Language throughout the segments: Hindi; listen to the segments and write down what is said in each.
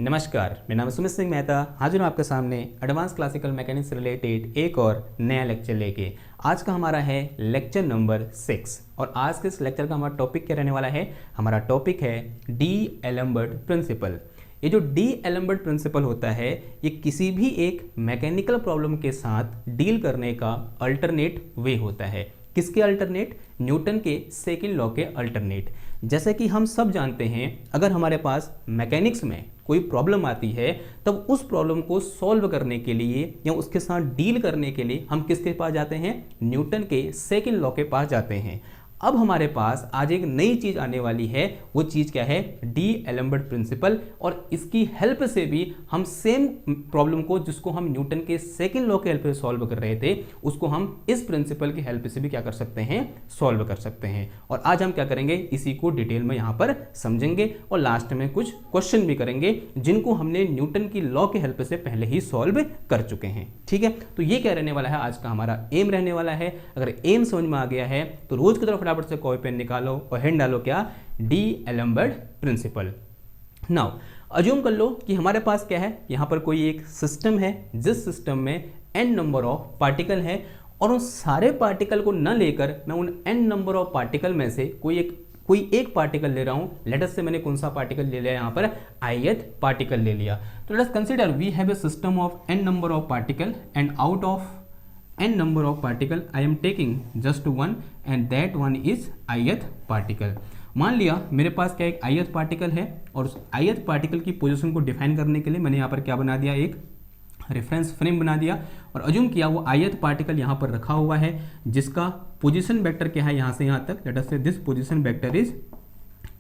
नमस्कार, मेरा नाम है सुमित सिंह मेहता। हाजिर हूँ आपके सामने एडवांस क्लासिकल मैकेनिक्स से रिलेटेड एक और नया लेक्चर लेके। आज का हमारा है लेक्चर नंबर 6 और आज के इस लेक्चर का हमारा टॉपिक क्या रहने वाला है। हमारा टॉपिक है डी एलम्बर्ट प्रिंसिपल। ये जो डी एलम्बर्ट प्रिंसिपल होता है ये किसी भी एक मैकेनिकल प्रॉब्लम के साथ डील करने का अल्टरनेट वे होता है। किसके अल्टरनेट? न्यूटन के सेकंड लॉ के अल्टरनेट। जैसे कि हम सब जानते हैं, अगर हमारे पास मैकेनिक्स में कोई प्रॉब्लम आती है तब उस प्रॉब्लम को सॉल्व करने के लिए या उसके साथ डील करने के लिए हम किसके पास जाते हैं? न्यूटन के सेकंड लॉ के पास जाते हैं। अब हमारे पास आज एक नई चीज आने वाली है। वो चीज क्या है? D'Alembert principle. और इसकी हेल्प से भी हम सेम प्रॉब्लम को जिसको हम न्यूटन के सेकंड लॉ के हेल्प से सॉल्व कर रहे थे उसको हम इस प्रिंसिपल की हेल्प से भी क्या कर सकते हैं? सॉल्व कर सकते हैं। और आज हम क्या करेंगे? इसी को डिटेल में यहाँ पर समझेंगे और लास्ट में कुछ क्वेश्चन भी करेंगे जिनको हमने न्यूटन की लॉ के हेल्प से पहले ही सॉल्व कर चुके हैं। ठीक है, तो ये क्या रहने वाला है? आज का हमारा एम रहने वाला है। अगर एम समझ में आ गया है तो रोज की तरफ फटाफट से कॉपी पेन निकालो और हेड डालो क्या? D'Alembert principle. Now assume कर लो कि हमारे पास क्या है, यहाँ पर कोई एक सिस्टम है जिस सिस्टम में n नंबर ऑफ पार्टिकल है और उन सारे पार्टिकल को न लेकर मैं उन n नंबर ऑफ पार्टिकल में से कोई एक पार्टिकल ले रहा हूँ। लेट अस से मैंने कौन सा पार्टिकल ले लिया? यहाँ पर ith पार्टिकल ले लिया। तो let us consider we have a system of n number of particle and out of n number of particle I am taking just one and that one is ith particle। मान लिया मेरे पास क्या एक ith पार्टिकल है और उस ith पार्टिकल की पोजीशन को डिफाइन करने के लिए मैंने यहाँ पर क्या बना दिया? एक रेफरेंस फ्रेम बना दिया और अज्यूम किया वो ith पार्टिकल यहाँ पर रखा हुआ है जिसका पोजीशन वेक्टर क्या है यहाँ से यहाँ तक। लेट अस से this position vector is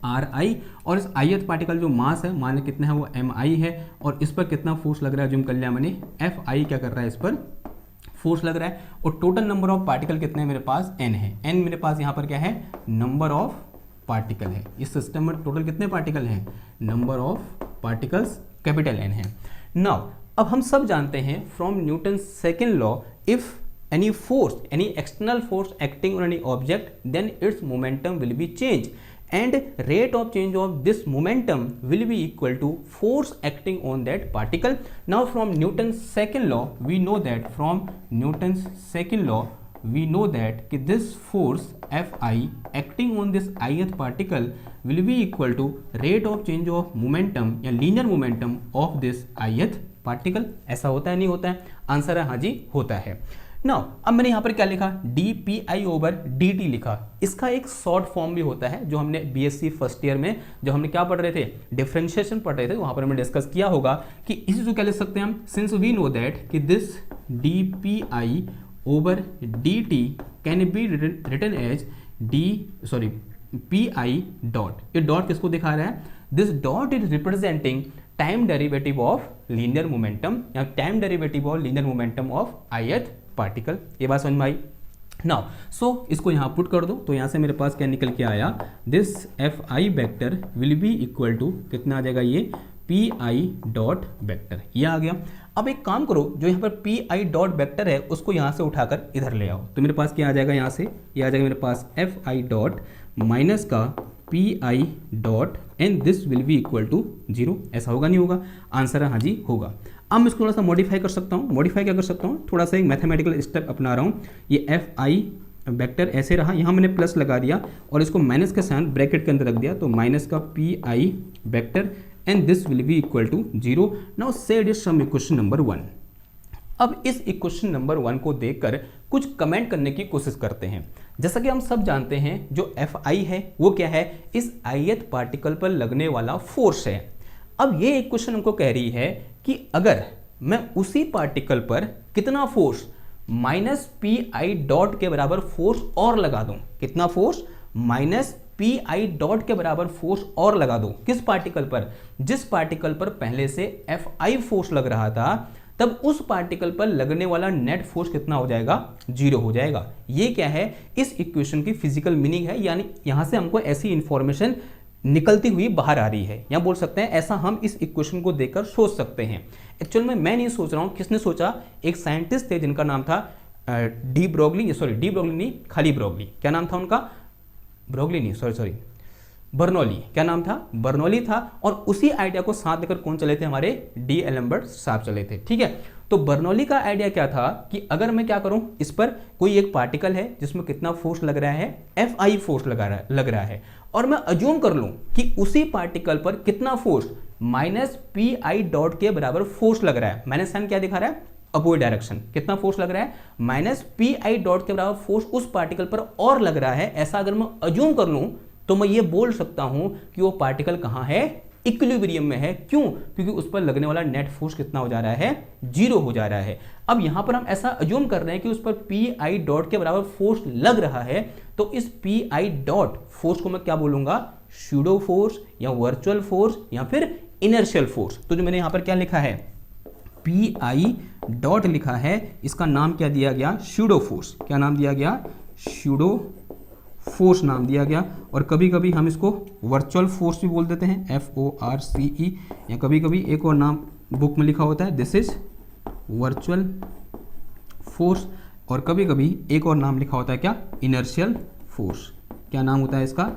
RI और इस ith पार्टिकल जो मास है मान कितना है? वो MI है और इस पर कितना फोर्स लग रहा है? अज्यूम कर लिया मैंने FI क्या कर रहा है? इस पर फोर्स लग रहा है। और टोटल नंबर ऑफ पार्टिकल कितने हैं मेरे पास? n है। n मेरे पास यहाँ पर क्या है? नंबर ऑफ पार्टिकल है। इस सिस्टम में टोटल कितने पार्टिकल हैं? Number of particles capital n है। नाउ अब हम सब जानते हैं from Newton second law, if any force, any external force acting on any object, then its momentum will be changed and rate of change of this momentum will be equal to force acting on that particle. Now from Newton's second law we know that we know that कि this force Fi acting on this ith particle will be equal to rate of change of momentum या linear momentum of this ith particle। ऐसा होता है नहीं होता है? आंसर है हाँ जी, होता है। नाउ अब मैंने यहाँ पर क्या लिखा? dpi/dt लिखा। इसका एक शॉर्ट फॉर्म भी होता है जो हमने बीएससी फर्स्ट ईयर में जब हमने क्या पढ़ रहे थे? डिफरेंशिएशन पढ़ रहे थे, वहाँ पर हमने डिस्कस किया होगा कि इसी को क्या लिख सकते हैं हम? सिंस वी नो दैट कि this dpi/dt can be written as pi dot. ये डॉट किसको दिखा रहा है? This dot is representing time derivative of linear momentum या time derivative of linear momentum of ith particle. ये बात समझ में आई? नाउ सो इसको यहाँ पुट कर दो तो यहाँ से मेरे पास क्या निकल के आया? This Fi vector will be equal to कितना आ जाएगा? ये pi डॉट वेक्टर। ये आ गया। अब एक काम करो, जो यहाँ पर pi डॉट वेक्टर है उसको यहाँ से उठाकर इधर ले आओ तो मेरे पास क्या आ जाएगा? यहाँ से ये आ जाएगा मेरे पास Fi डॉट माइनस का pi dot and this will be equal to 0। ऐसा होगा नहीं होगा? आंसर है हाँ जी, होगा। अब मैं इसको थोड़ा सा मॉडिफाई कर सकता हूँ। मॉडिफाई क्या कर सकता हूँ? थोड़ा सा एक मैथमेटिकल स्टेप अपना रहा हूँ। ये Fi वेक्टर ऐसे रहा, यहाँ मैंने प्लस लगा दिया और इसको माइनस के साथ ब्रैकेट के अंदर रख दिया तो माइनस का pi vector and this will be equal to 0। Now say it some equation number 1। अब इस इक्वेशन नंबर 1 को देखकर कुछ कमेंट करने की कोशिश करते हैं। जैसा कि हम सब जानते हैं जो Fi है वो क्या है? इस ith पार्टिकल पर लगने वाला फोर्स है। अब ये इक्वेशन हमको कह रही है कि अगर मैं उसी पार्टिकल पर कितना फोर्स? माइनस pi डॉट के बराबर फोर्स और लगा दूं। कितना फोर्स? माइनस pi डॉट के बराबर फोर्स और लगा दूं। किस पार्टिकल पर? जिस पार्टिकल पर पहले से Fi फोर्स लग रहा था तब उस पार्टिकल पर लगने वाला नेट फोर्स कितना हो जाएगा? 0 हो जाएगा। ये क्या है? इस इक्वेशन की फिजिकल मीनिंग है, यानी यहां से हमको ऐसी इंफॉर्मेशन निकलती हुई बाहर आ रही है, या बोल सकते हैं ऐसा हम इस इक्वेशन को देखकर सोच सकते हैं। एक्चुअल में मैं नहीं सोच रहा हूं, किसने सोचा? एक साइंटिस्ट थे जिनका नाम था डी ब्रोगली नहीं, खाली ब्रोगली। क्या नाम था उनका? ब्रोगली नहीं, सॉरी बर्नौली। क्या नाम था? बर्नौली था। और उसी आइडिया को साथ लेकर कौन चले थे? हमारे डी एलम्बर्ट साहब चले थे। ठीक है, तो बर्नौली का आइडिया क्या था कि अगर मैं क्या करूं, इस पर कोई एक पार्टिकल है जिसमें कितना फोर्स लग रहा है? Fi फोर्स लग रहा है, और मैं अज्यूम कर लूं कि उसी पार्टिकल पर कितना फोर्स? -pi डॉट के बराबर फोर्स लग रहा है। मैंने साइन क्या दिखा रहा है? Opposite direction. कितना फोर्स लग रहा है? -pi डॉट के बराबर फोर्स उस पार्टिकल पर और लग रहा है। ऐसा अगर मैं अज्यूम कर लूं तो मैं ये बोल सकता हूं कि वो पार्टिकल कहां है? इक्विलिब्रियम में है। क्यों? क्योंकि उस पर लगने वाला नेट फोर्स कितना हो जा रहा है? 0 हो जा रहा है। अब यहां पर हम ऐसा अज्यूम कर रहे हैं कि उस पर पी डॉट के बराबर फोर्स लग रहा है, तो इस पी डॉट फोर्स को मैं क्या बोलूंगा? स्यूडो फोर्स या वर्चुअल फोर्स या फिर इनर्शियल फोर्स। तो जो मैंने यहां पर क्या लिखा है? पी डॉट लिखा है, इसका नाम क्या दिया गया? Pseudo force. क्या नाम दिया गया? स्यूडो फोर्स नाम दिया गया। और कभी कभी हम इसको वर्चुअल फोर्स भी बोल देते हैं, FORCE, या कभी कभी एक और नाम बुक में लिखा होता है, दिस इज वर्चुअल फोर्स। और कभी कभी एक और नाम लिखा होता है क्या? Inertial force. क्या नाम होता है इसका?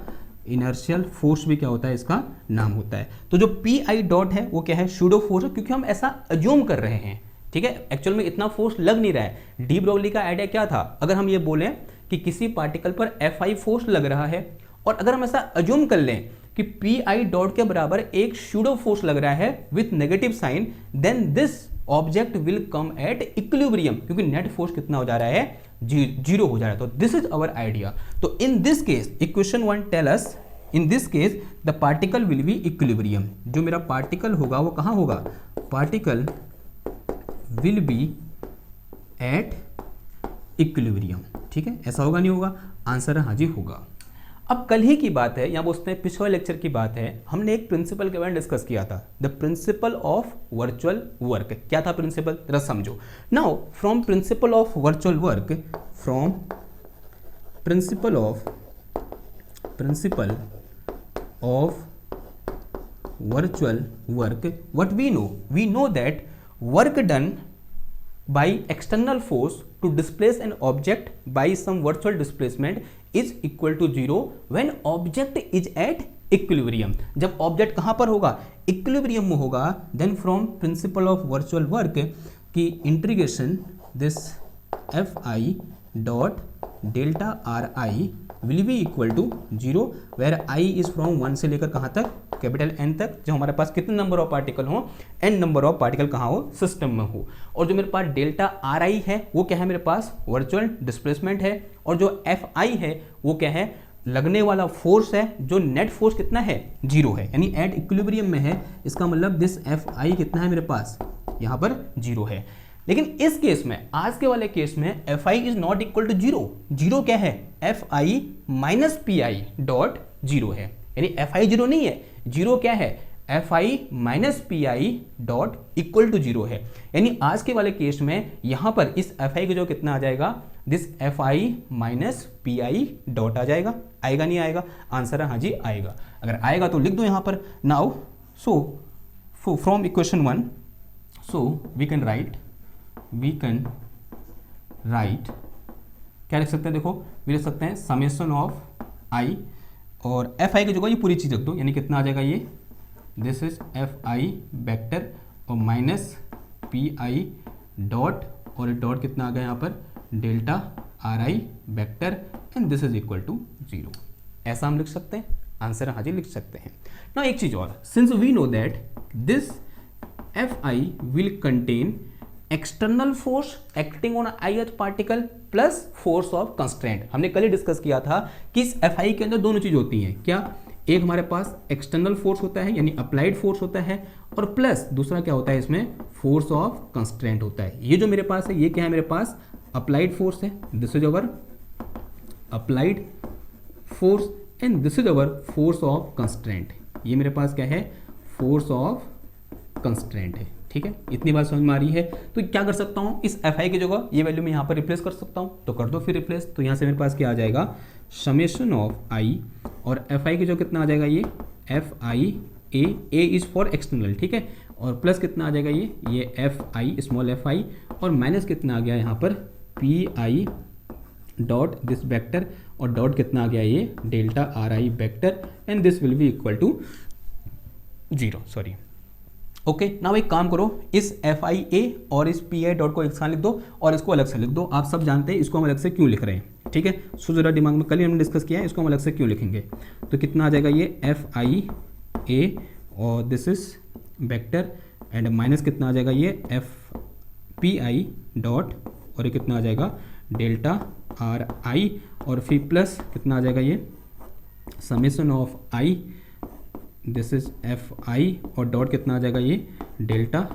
इनर्शियल फोर्स भी क्या होता है? इसका नाम होता है। तो जो पी डॉट है वो क्या है? स्यूडो फोर्स है, क्योंकि हम ऐसा अज्यूम कर रहे हैं। ठीक है, एक्चुअल में इतना फोर्स लग नहीं रहा है। डी ब्रोगली का आइडिया क्या था? अगर हम ये बोलें कि किसी पार्टिकल पर Fi फोर्स लग रहा है, और अगर हम ऐसा अज्यूम कर लें कि पी डॉट के बराबर एक स्यूडो फोर्स लग रहा है with negative sign, then this object will come at equilibrium, क्योंकि नेट फोर्स कितना हो जा रहा है? 0 हो जा रहा है। तो दिस इज अवर आइडिया। तो in this case equation 1 tell us, in this case the particle will be equilibrium. जो मेरा पार्टिकल होगा वो कहां होगा? Particle will be at equilibrium. ठीक है, ऐसा होगा नहीं होगा? आंसर है हाँ जी, होगा। अब कल ही की बात है, या बोलते हैं पिछले लेक्चर की बात है, हमने एक प्रिंसिपल के बारे में डिस्कस किया था, the principle of virtual work. क्या था प्रिंसिपल? जरा समझो। Now from principle of virtual work, from principle of virtual work, what we know? We know that work done by external force to displace an object by some virtual displacement is equal to 0 when object is at equilibrium। जब ऑब्जेक्ट कहां पर होगा? इक्विलिब्रियम में होगा। Then from principle of virtual work की integration this Fi dot delta Ri will be equal to 0 where I is from 1 से लेकर कहां तक? कैपिटल N तक। जब हमारे पास कितने नंबर ऑफ पार्टिकल हो? N नंबर ऑफ पार्टिकल कहां हो? सिस्टम में हो। और जो मेरे पास डेल्टा Ri है वो क्या है? मेरे पास वर्चुअल डिस्प्लेसमेंट है। और जो Fi है वो क्या है? लगने वाला फोर्स है। जो नेट फोर्स कितना है? 0 है, यानी एट इक्विलिब्रियम में है। इसका मतलब दिस Fi कितना है मेरे पास? यहां पर 0 है। लेकिन इस केस में, आज के वाले केस में Fi is not equal to 0। 0 क्या है? Fi माइनस Pi डॉट 0 है, यानी Fi 0 नहीं है। 0 क्या है? Fi minus Pi dot equal to 0 है। यानी आज के वाले केस में यहां पर इस Fi का जो कितना आ जाएगा? This Fi minus Pi dot आ जाएगा। आएगा नहीं आएगा? आंसर है हाँ जी, आएगा। अगर आएगा तो लिख दो यहां पर। Now so from equation 1 so we can write क्या लिख सकते हैं? देखो वी लिख सकते हैं समेशन ऑफ आई, और Fi की जगह ये पूरी चीज़ रख दो, यानी कितना आ जाएगा? ये दिस इज Fi वेक्टर और माइनस Pi डॉट, और डॉट कितना आ गया यहाँ पर? Delta Ri vector, and this is equal to 0। ऐसा हम लिख सकते हैं। आंसर हाँ जी, लिख सकते हैं ना। एक चीज़ और, since we know that this Fi will contain external force acting on ith particle plus force of constraint. हमने कल ही डिस्कस किया था कि इस Fi के अंदर दोनों चीज होती हैं। क्या? एक हमारे पास एक्सटर्नल फोर्स होता है, यानी अप्लाइड फोर्स होता है, और प्लस दूसरा क्या होता है? इसमें फोर्स ऑफ कंस्ट्रेंट होता है। ये जो मेरे पास है ये क्या है? मेरे पास अप्लाइड फोर्स है, this is our applied force, and this is our force of constraint. ये मेरे पास क्या है? फोर्स ऑफ कंस्ट्रेंट है। ठीक है, इतनी बात समझ में आ रही है। तो क्या कर सकता हूँ? इस Fi की जगह ये वैल्यू मैं यहाँ पर रिप्लेस कर सकता हूँ, तो कर दो फिर रिप्लेस। तो यहाँ से मेरे पास क्या आ जाएगा? समेशन ऑफ आई, और Fi की जगह कितना आ जाएगा? ये Fi a is for external. ठीक है, और प्लस कितना आ जाएगा? ये Fi स्मॉल Fi, और माइनस कितना आ गया यहाँ पर? Pi डॉट दिस वेक्टर, और डॉट कितना आ गया ये delta R I vector and this will be equal to 0, sorry. Okay, now एक काम करो, इस एफ आई ए और इस पी आई डॉट को एक साथ लिख दो और इसको अलग से लिख दो। आप सब जानते हैं इसको हम अलग से क्यों लिख रहे हैं, ठीक है। सो जरा दिमाग में, कल ही हमने डिस्कस किया है, इसको हम अलग से क्यों लिखेंगे। तो कितना आ जाएगा ये एफ आई ए और this is vector and minus कितना आ जाएगा ये एफ पी आई डॉट और ये कितना आ जाएगा डेल्टा आर आई और फिर प्लस कितना आ जाएगा ये summation of I, this is F I और डॉट कितना आ जाएगा ये delta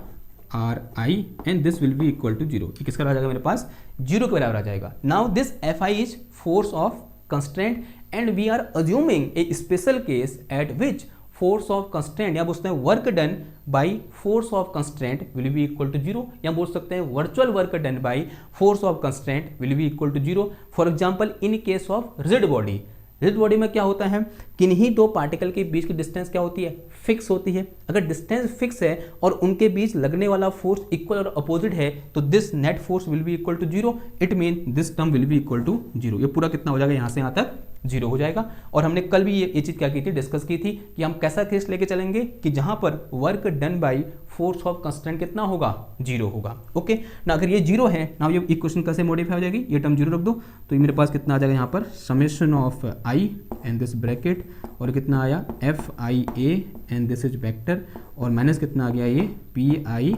R I and this will be equal to 0। ये किसका आ जाएगा मेरे पास 0 के बराबर आ जाएगा। Now this F I is force of constraint and we are assuming a special case at which force of constraint या बोलते हैं work done by force of constraint will be equal to 0 या बोल सकते हैं virtual work done by force of constraint will be equal to 0। For example in case of rigid body, rigid body में क्या होता है, किन्हीं दो पार्टिकल के बीच की डिस्टेंस क्या होती है, फिक्स होती है। अगर डिस्टेंस फिक्स है और उनके बीच लगने वाला फोर्स इक्वल और अपोजिट है तो this net force will be equal to 0, it mean this term will be equal to 0। ये पूरा कितना हो जाएगा, यहाँ से यहाँ तक 0 हो जाएगा। और हमने कल भी ये चीज़ क्या की थी, डिस्कस की थी कि हम कैसा केस लेके चलेंगे कि जहां पर work done by force of constant कितना होगा 0 होगा। ओके ना, अगर ये 0 है ना, ये इक्वेशन कैसे मॉडिफाई हो जाएगी, ये टर्म 0 रख दो तो ये मेरे पास कितना आ जाएगा यहाँ पर summation of I and this bracket और कितना आया F I A and this is vector और माइनस कितना आ गया ये पी आई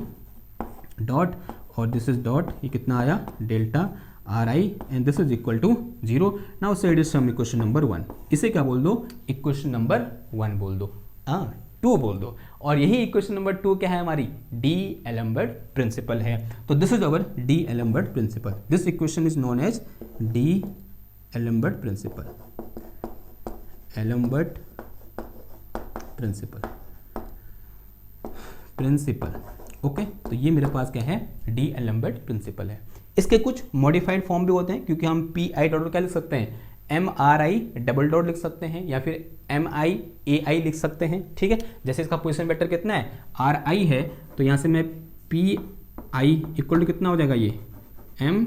डॉट और दिस इज डॉट, ये कितना आया delta R I and this is equal to 0। Now say it is some equation number 1। इसे क्या बोल दो, इक्वेशन नंबर 1 बोल दो, 2 बोल दो। और यही इक्वेशन नंबर 2 क्या है हमारी, डी एलम्बर्ट प्रिंसिपल है। तो this is our D'Alembert principle, this equation is known as D'Alembert principle, Alembert principle, okay. तो ये मेरे पास क्या है, डी एलम्बर्ट प्रिंसिपल है। इसके कुछ मॉडिफाइड फॉर्म भी होते हैं, क्योंकि हम पी आई डॉट क्या लिख सकते हैं, M R I double dot लिख सकते हैं या फिर एम आई ए आई लिख सकते हैं, ठीक है। जैसे इसका पोजीशन वेक्टर कितना है, आर आई है, तो यहाँ से मैं पी आई इक्वल टू कितना हो जाएगा ये M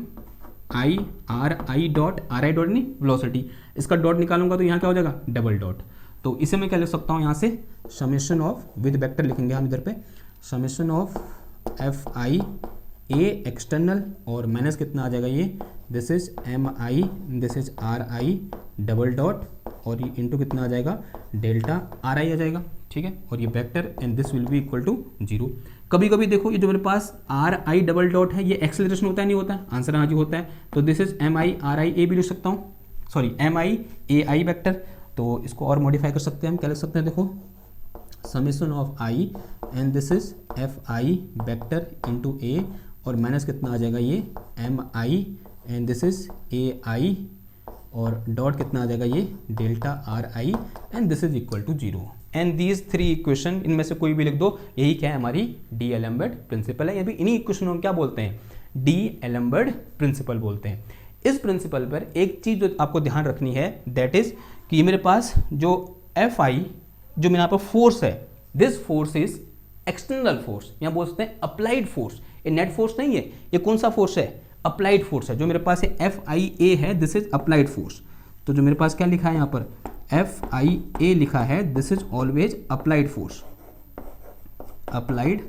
I R I dot, R I dot नहीं वेलोसिटी, इसका डॉट निकालूंगा तो यहाँ क्या हो जाएगा डबल डॉट। तो इसे मैं क्या लिख सकता हूँ यहाँ से समेशन ऑफ, विद वेक्टर लिखेंगे हम इधर पे, summation of F I A external और माइनस कितना आ जाएगा ये this is M I, this is R I double dot और ये इंटू कितना आ जाएगा डेल्टा आर आई आ जाएगा, ठीक है। और ये vector and this will be equal to 0। कभी कभी देखो ये जो मेरे पास आर आई डबल डॉट है ये एक्सेलरेशन होता है नहीं होता है, आंसर हाँ जी होता है। तो this is M I R I A भी लिख सकता हूँ, sorry M I A I vector. तो इसको और मॉडिफाई कर सकते हैं हम, क्या लिख सकते हैं, देखो summation of I and this is F I vector into A और माइनस कितना आ जाएगा ये M I and this is A I और डॉट कितना आ जाएगा ये delta R I and this is equal to 0। And these 3 equation, इनमें से कोई भी लिख दो, यही क्या है हमारी डी एलम्बर्ट प्रिंसिपल है। या फिर इन्हीं इक्वेशनों को क्या बोलते हैं, डी एलम्बर्ट प्रिंसिपल बोलते हैं। इस प्रिंसिपल पर एक चीज जो आपको ध्यान रखनी है, दैट इज कि मेरे पास जो एफ आई जो मेरे यहाँ पर फोर्स है, this force is external force, यहाँ बोल सकते हैं अप्लाइड फोर्स। ये नेट फोर्स नहीं है, ये कौन सा फोर्स है, अप्लाइड फोर्स है। जो मेरे पास एफ आई ए है, दिस इज अप्लाइड फोर्स। तो जो मेरे पास क्या लिखा है यहाँ पर एफ आई ए लिखा है, this is always applied force, applied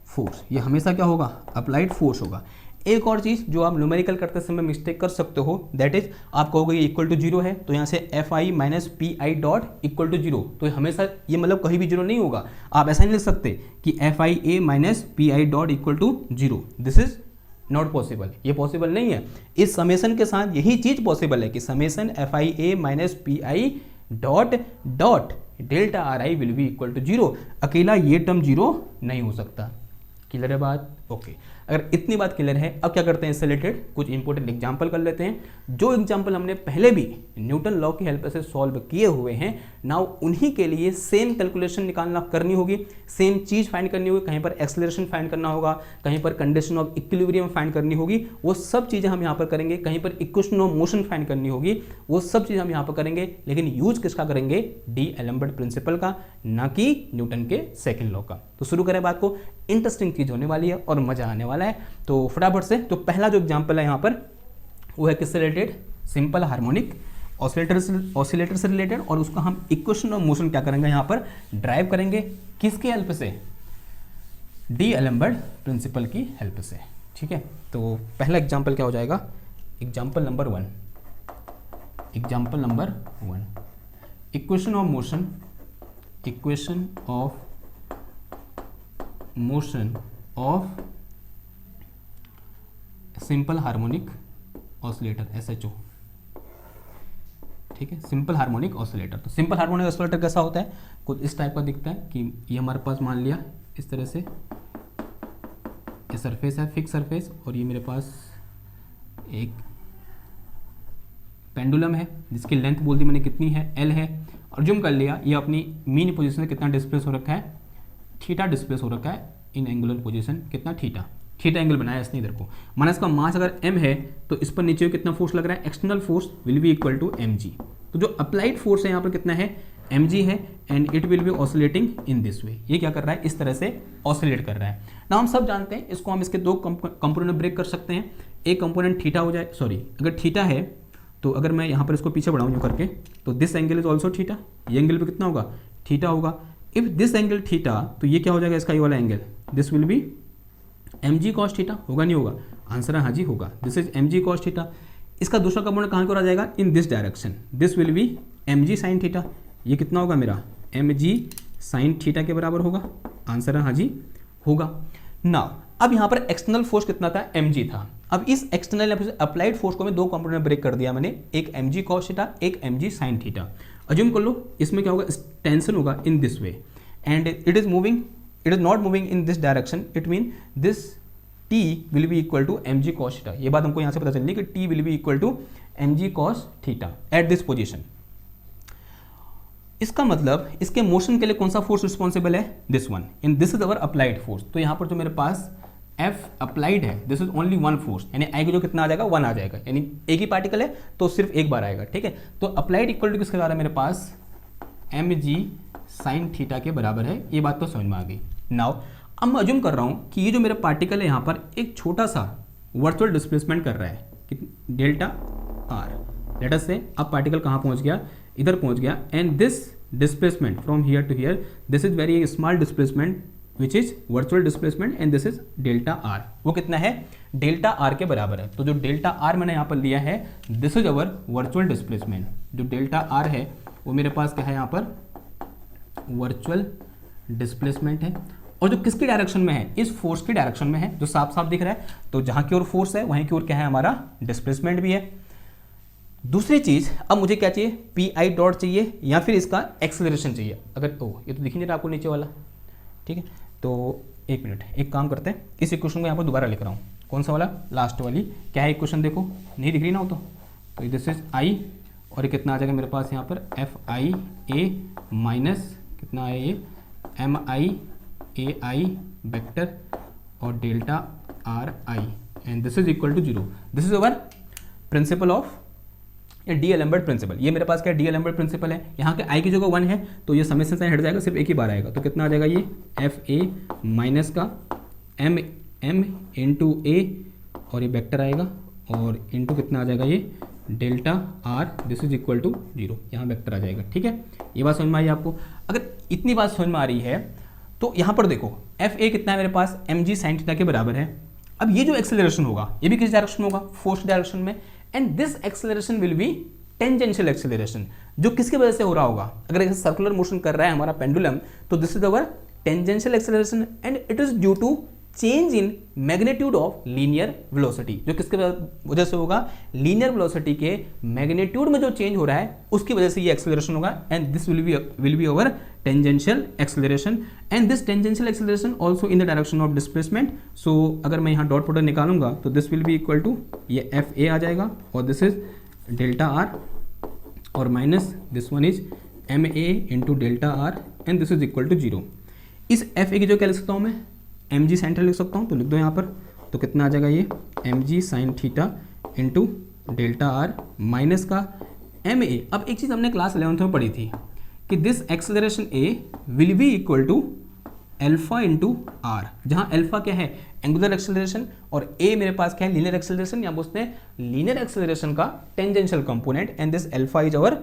force, ये हमेशा क्या होगा अप्लाइड फोर्स होगा। एक और चीज जो आप न्यूमेरिकल करते समय मिस्टेक कर सकते हो, दैट इज आप कहोगे ये इक्वल टू 0 है, तो यहाँ से F I minus P I dot equal to 0, तो हमेशा ये मतलब कहीं भी 0 नहीं होगा। आप ऐसा नहीं लिख सकते कि F I A minus P I dot equal to 0, this is not possible, ये पॉसिबल नहीं है। इस समेशन के साथ यही चीज पॉसिबल है कि summation F I A minus P I dot dot delta R I will be equal to 0। अकेला ये टर्म 0 नहीं हो सकता। क्लियर है बात, ओके। अगर इतनी बात क्लियर है, अब क्या करते हैं, इससे रिलेटेड कुछ इंपॉर्टेंट एग्जांपल कर लेते हैं। जो एग्जांपल हमने पहले भी न्यूटन लॉ की हेल्प से सॉल्व किए हुए हैं, नाउ उन्हीं के लिए सेम कैलकुलेशन निकालना करनी होगी, सेम चीज फाइंड करनी होगी। कहीं पर एक्सेलरेशन फाइंड करना होगा, कहीं पर कंडीशन ऑफ इक्विलिब्रियम फाइंड करनी होगी, वो सब चीजें हम यहाँ पर करेंगे। कहीं पर इक्वेशन ऑफ मोशन फाइंड करनी होगी, वो सब चीजें हम यहाँ पर करेंगे। लेकिन यूज किसका करेंगे, डी एलम्बर्ट प्रिंसिपल का, ना कि न्यूटन के सेकेंड लॉ का। तो शुरू करें बात को, इंटरेस्टिंग चीज होने वाली है और मजा आने वाला है। तो फटाफट से, तो पहला जो एग्जांपल है यहाँ पर वो है किससे रिलेटेड, सिंपल हार्मोनिक ऑसिलेटर से रिलेटेड, और उसका हम इक्वेशन ऑफ मोशन क्या करेंगे यहाँ पर ड्राइव करेंगे, किसकी हेल्प से, डी-एलेम्बर्ट प्रिंसिपल की हेल्प से। ठीक है, तो पहला एग्जाम्पल क्या हो जाएगा, example number 1, equation of motion of simple harmonic oscillator, SHO। ठीक है, सिंपल हार्मोनिक ऑसिलेटर। तो सिंपल हार्मोनिक ऑसिलेटर कैसा होता है, कुछ इस टाइप का दिखता है कि ये हमारे पास मान लिया इस तरह से, ये सरफेस है, फिक्स सरफेस, और ये मेरे पास एक पेंडुलम है जिसकी लेंथ बोल दी मैंने कितनी है, L है, और जूम कर लिया ये अपनी मीन पोजीशन से कितना डिस्प्लेस हो रखा है, थीटा डिस्प्लेस हो रखा है इन एंगुलर पोजीशन, कितना, थीटा एंगल बनाया इसने इधर को। माना इसका मास अगर m है तो इस पर नीचे कितना फोर्स लग रहा है, external force will be equal to mg। तो जो अप्लाइड फोर्स है यहाँ पर कितना है, mg है, and it will B oscillating in this वे। ये क्या कर रहा है, इस तरह से ऑसिलेट कर रहा है ना। हम सब जानते हैं इसको, हम इसके दो कंपोनेंट ब्रेक कर सकते हैं। एक कंपोनेंट थीटा हो जाए, सॉरी अगर थीटा है तो अगर मैं यहाँ पर इसको पीछे बढ़ाऊँ यूँ करके, तो this angle is also theta, ये एंगल भी कितना होगा, थीटा होगा। इफ दिस एंगल थीटा, तो ये क्या हो जाएगा इसका ये वाला angle, this will B mg cos theta, होगा नहीं होगा, आंसर है हाँ जी होगा, this is mg cos theta. इसका दूसरा कंपोनेंट कहाँ को आ जाएगा, इन this direction, this will B mg sin theta, ये कितना होगा मेरा mg sin थीटा के बराबर होगा, आंसर है हाँ जी होगा। नाउ अब यहाँ पर एक्सटर्नल फोर्स कितना था, mg था। अब इस एक्सटर्नल अप्लाइड फोर्स को मैं दो कंपोनेंट ब्रेक कर दिया मैंने, एक mg cos थीटा, एक mg sin थीटा। अज्यूम कर लो इसमें क्या होगा, टेंशन होगा in this way, and it is not moving in this direction, it mean this t will be equal to mg cos theta. ये बात हमको यहाँ से पता चल रही है कि t will be equal to mg cos theta at this position. इसका मतलब इसके मोशन के लिए कौन सा फोर्स रिस्पॉन्सिबल है, this one, in this is our applied force. तो यहाँ पर जो मेरे पास F अप्लाइड है, this is only one force, यानी आई जो कितना आ जाएगा, 1 आ जाएगा, यानी एक ही पार्टिकल है तो सिर्फ एक बार आएगा। ठीक है, तो अप्लाइड इक्वल टू किसके बराबर है मेरे पास, mg sin थीटा के बराबर है। ये बात तो समझ में आ गई। नाउ अब मैं अज्यूम कर रहा हूँ कि ये जो मेरा पार्टिकल है यहाँ पर एक छोटा सा वर्चुअल डिस्प्लेसमेंट कर रहा है, डेल्टा r। लेट अस से अब पार्टिकल कहाँ पहुँच गया, इधर पहुँच गया, and this displacement from here to here, this is very small displacement which is virtual displacement, and this is delta r। वो कितना है, डेल्टा r के बराबर है। तो जो डेल्टा r मैंने यहाँ पर लिया है, this is our virtual displacement. जो डेल्टा r है वो मेरे पास क्या है यहाँ पर, वर्चुअल डिस्प्लेसमेंट है, और जो किसकी डायरेक्शन में है, इस फोर्स की डायरेक्शन में है, जो साफ साफ दिख रहा है। तो जहाँ की ओर फोर्स है वहीं की ओर क्या है, हमारा डिस्प्लेसमेंट भी है। दूसरी चीज, अब मुझे क्या चाहिए, पी आई डॉट चाहिए या फिर इसका एक्सेलरेशन चाहिए। अगर ये तो दिखी नहीं रहा आपको नीचे वाला, ठीक है, तो एक मिनट, एक काम करते हैं, इस इक्वेशन को यहाँ पर दोबारा लिख रहा हूँ। कौन सा वाला, लास्ट वाली, क्या है इक्वेशन, देखो नहीं दिख रही ना हो तो दिस इज आई, और ये कितना आ जाएगा मेरे पास यहाँ पर, एफ आई ए माइनस कितना है ये, M I A I vector और delta R I, and this is equal to 0। This is our principle of d'Alembert principle. ये मेरे पास क्या डी-एलेम्बर्ट प्रिंसिपल है। यहाँ के आई की जगह 1 है तो ये समेशन साइन हट जाएगा, सिर्फ एक ही बार आएगा। तो कितना आ जाएगा ये, एफ ए माइनस का एम एम इंटू ए, और ये वेक्टर आएगा, और इंटू कितना आ जाएगा ये, delta R, this is equal to 0, यहाँ वेक्टर आ जाएगा। ठीक है, ये बात समझ में आई आपको। अगर इतनी बात समझ में आ रही है तो यहाँ पर देखो एफ ए कितना है मेरे पास, एम जी साइन थीटा के बराबर है। अब ये जो एक्सेलरेशन होगा ये भी किस डायरेक्शन में होगा, फोर्स डायरेक्शन में, and this acceleration will be tangential acceleration. जो किसकी वजह से हो रहा होगा, अगर एक सर्कुलर मोशन कर रहा है हमारा पेंडुलम, तो this is our tangential acceleration, and it is due to change in magnitude of linear velocity. जो किसके वजह से होगा, लीनियर वेलोसिटी के मैग्नीट्यूड में जो चेंज हो रहा है उसकी वजह से ये एक्सेलरेशन होगा, and this will be our tangential acceleration, and this tangential acceleration also in the direction of displacement. So अगर मैं यहाँ डॉट प्रोडक्ट निकालूंगा तो this will be equal to, ये एफ ए आ जाएगा, और दिस इज डेल्टा आर, और minus this one is M A into delta R, and this is equal to 0। इस एफ ए की जो क्या लिख सकता हूँ मैं, एम जी साइन थीटा लिख सकता हूँ, तो लिख दो यहाँ पर। तो कितना आ जाएगा ये, M G sine theta into delta R minus का एम ए। अब एक चीज़ हमने क्लास 11th में पढ़ी थी कि this acceleration a will be equal to alpha into R, जहाँ एल्फा क्या है, एंगुलर एक्सेलरेशन और ए मेरे पास क्या है लीनियर एक्सेलरेशन, या बोलते हैं लीनियर एक्सेलरेशन का tangential component, and this alpha is our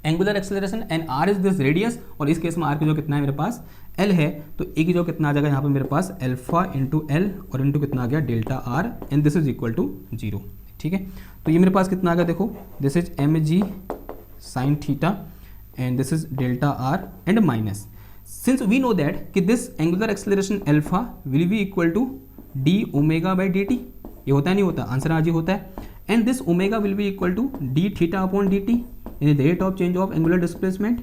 angular acceleration and R is this radius, और इस केस में आर की जो कितना है मेरे पास एल है, तो ए की जो कितना आ जाएगा यहाँ पे मेरे पास अल्फा इंटू एल और इंटू कितना आ गया delta R, and this is equal to 0। ठीक है, तो ये मेरे पास कितना आ गया देखो, this is M G sine theta and this is delta R and minus, since we know that कि this angular acceleration alpha will be equal to D omega by D T, ये होता है नहीं होता, आंसर आज ही होता है, and this omega will be equal to D theta upon D T in the rate of change of angular displacement,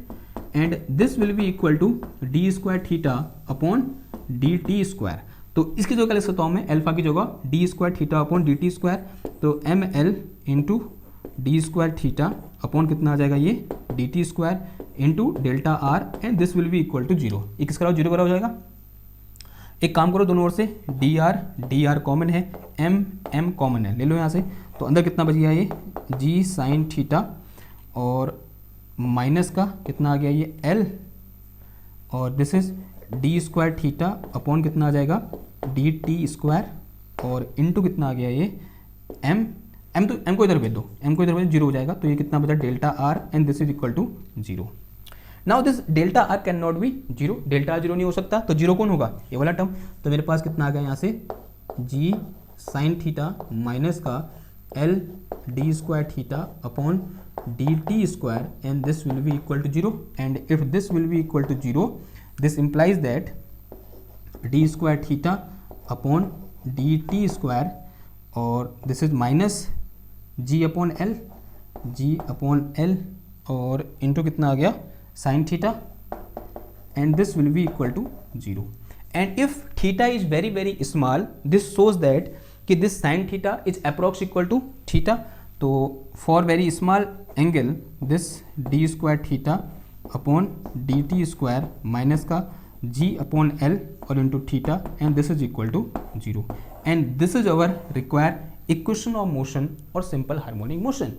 and this will be equal to D square theta upon D T square. तो इसकी जगह लिख सकता हूँ मैं अल्फा की जगह D square theta upon D T square, तो M L into D square theta upon कितना आ जाएगा ये D T square into delta R, and this will be equal to 0। ये किस कराओ 0 करा हो जाएगा। एक काम करो दोनों ओर से डी आर कॉमन है, एम कॉमन है, ले लो यहाँ से, तो अंदर कितना बच गया ये जी साइन थीटा और माइनस का कितना आ गया ये एल, और this is D square theta upon कितना आ जाएगा डी टी स्क्वायर और इंटू कितना आ गया ये एम तो एम को इधर भेज दो, एम को इधर भेज 0 हो जाएगा, तो ये कितना बचा delta R and this is equal to 0। Now this delta R can not be 0, delta R 0 नहीं हो सकता, तो 0 कौन होगा ये वाला टर्म, तो मेरे पास कितना आ गया यहाँ से जी साइन थीटा माइनस का L D square theta upon D T square, and this will be equal to 0, and if this will be equal to 0 this implies that D square theta upon D T square और this is minus G upon L और इंटू कितना आ गया sine theta, and this will be equal to 0, and if theta is very very small this shows that कि this sine theta is approx equal to theta, तो for very small angle this D square theta upon D T square minus का जी अपॉन एल और into theta, and this is equal to 0, and this is our require equation of motion और सिंपल हार्मोनिक मोशन।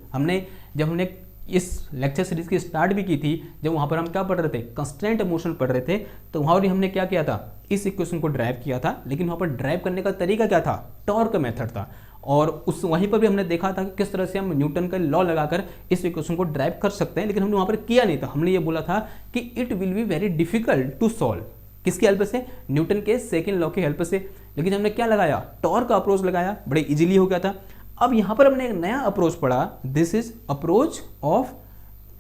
जब हमने इस लेक्चर सीरीज की स्टार्ट भी की थी, जब वहाँ पर हम क्या पढ़ रहे थे कंस्टेंट मोशन पढ़ रहे थे, तो वहाँ पर हमने क्या किया था इस इक्वेशन को ड्राइव किया था, लेकिन वहाँ पर ड्राइव करने का तरीका क्या था टॉर्क मेथड था, और उस वहीं पर भी हमने देखा था कि किस तरह से हम न्यूटन का लॉ लगाकर इस इक्वेशन को ड्राइव कर सकते हैं, लेकिन हमने वहाँ पर किया नहीं था। हमने ये बोला था कि it will be very difficult to solve, किसकी हेल्प से न्यूटन के सेकेंड लॉ की हेल्प से, लेकिन हमने क्या लगाया टॉर्क का अप्रोच लगाया, बड़े इजीली हो गया था। अब यहाँ पर हमने एक नया अप्रोच पढ़ा, this is approach of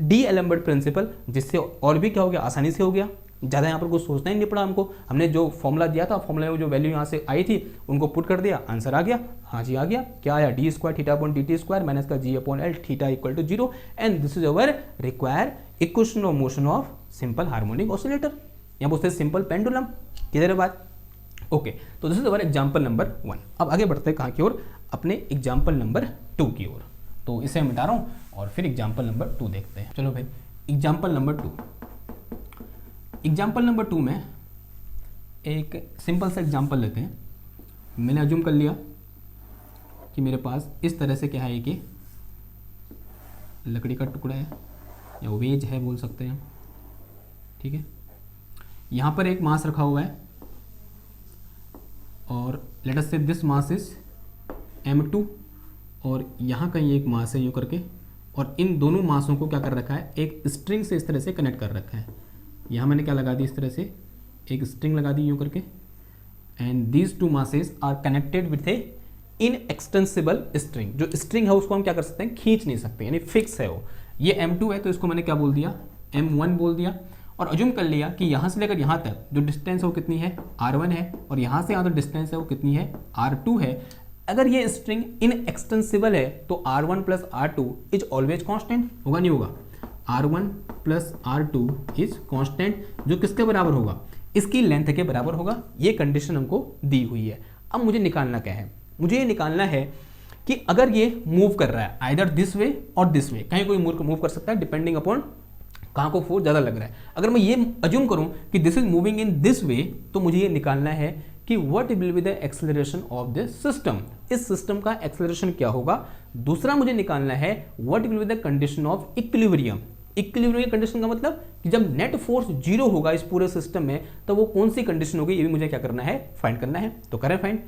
D'Alembert principle, जिससे और भी क्या हो गया आसानी से हो गया, ज़्यादा यहाँ पर कुछ सोचना ही नहीं पड़ा हमको। हमने जो फॉर्मूला दिया था फॉर्मूला में जो वैल्यू यहाँ से आई थी उनको पुट कर दिया, आंसर आ गया, हाँ जी आ गया, क्या आया D square theta upon D T square minus का G upon L theta equal to 0, and this is our require equation of motion of simple harmonic oscillator, यहाँ बोलते हैं सिंपल पेंडुलम। किधर है बात, ओके, तो this is our example number 1। अब आगे बढ़ते हैं कहाँ की ओर, अपने एग्जाम्पल नंबर 2 की ओर। तो इसे मैं मिटा रहा हूँ और फिर एग्जाम्पल नंबर 2 देखते हैं। चलो भाई एग्जाम्पल नंबर 2, एग्जाम्पल नंबर 2 में एक सिंपल सा एग्जाम्पल लेते हैं। मैंने अज्यूम कर लिया कि मेरे पास इस तरह से क्या है कि लकड़ी का टुकड़ा है या वेज है बोल सकते हैं, ठीक है। यहाँ पर एक मास रखा हुआ है और लेट अस से दिस मास इज m2 और यहाँ कहीं एक मास है यूँ करके, और इन दोनों मासों को क्या कर रखा है एक स्ट्रिंग से इस तरह से कनेक्ट कर रखा है। यहाँ मैंने क्या लगा दी इस तरह से एक स्ट्रिंग लगा दी यूँ करके, and these two masses are connected with a inextensible string. जो स्ट्रिंग है उसको हम क्या कर सकते हैं खींच नहीं सकते, यानी फिक्स है वो। ये m2 है तो इसको मैंने क्या बोल दिया m1 बोल दिया, और अज्यूम कर लिया कि यहाँ से लेकर यहाँ तक जो डिस्टेंस है वो कितनी है r1 है, और यहाँ से यहाँ तक डिस्टेंस है वो कितनी है r2 है। अगर ये स्ट्रिंग इनएक्सटेंसिबल है तो r1 plus r2 is always constant, होगा नहीं होगा, r1 plus r2 is constant, जो किसके बराबर होगा इसकी लेंथ के बराबर होगा। ये कंडीशन हमको दी हुई है। अब मुझे निकालना क्या है, मुझे ये निकालना है कि अगर ये मूव कर रहा है आइदर दिस वे और दिस वे, कहीं कोई मूव कर सकता है डिपेंडिंग अपॉन कहाँ को फोर्स ज़्यादा लग रहा है। अगर मैं ये अज्यूम करूँ कि this is moving in this वे, तो मुझे ये निकालना है कि what will be the acceleration of this system, इस सिस्टम का एक्सेलरेशन क्या होगा। दूसरा मुझे निकालना है what will be the condition of equilibrium, equilibrium condition का मतलब कि जब नेट फोर्स जीरो होगा इस पूरे सिस्टम में तो वो कौन सी कंडीशन होगी, ये भी मुझे क्या करना है, फाइंड करना है। तो करें फाइंड।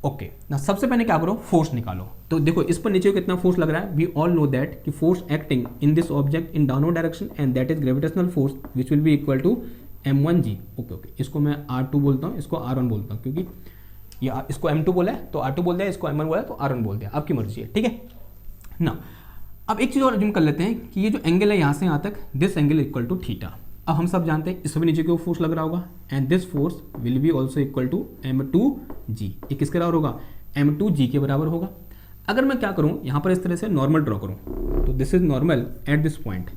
ओके ना, सबसे पहले क्या करो, फोर्स निकालो। तो देखो इस पर नीचे कितना फोर्स लग रहा है, वी ऑल नो दैट कि force acting in this object in downward direction and that is gravitational force which will be equal to m1g। Okay, इसको मैं r2 बोलता हूँ, इसको r1 बोलता हूँ, क्योंकि ये इसको m2 बोला है तो r2 बोल दिया, इसको m1 बोला है तो r1 बोल दिया, आपकी मर्जी है, ठीक है ना। अब एक चीज़ और अज्यूम कर लेते हैं कि ये जो एंगल है यहाँ से यहाँ तक, this angle equal to theta. अब हम सब जानते हैं इससे भी नीचे को फोर्स लग रहा होगा and this force will be also equal to m2g। ये किसके बराबर होगा, m2g के बराबर होगा। अगर मैं क्या करूँ यहाँ पर इस तरह से नॉर्मल ड्रॉ करूँ, तो this is normal at this point.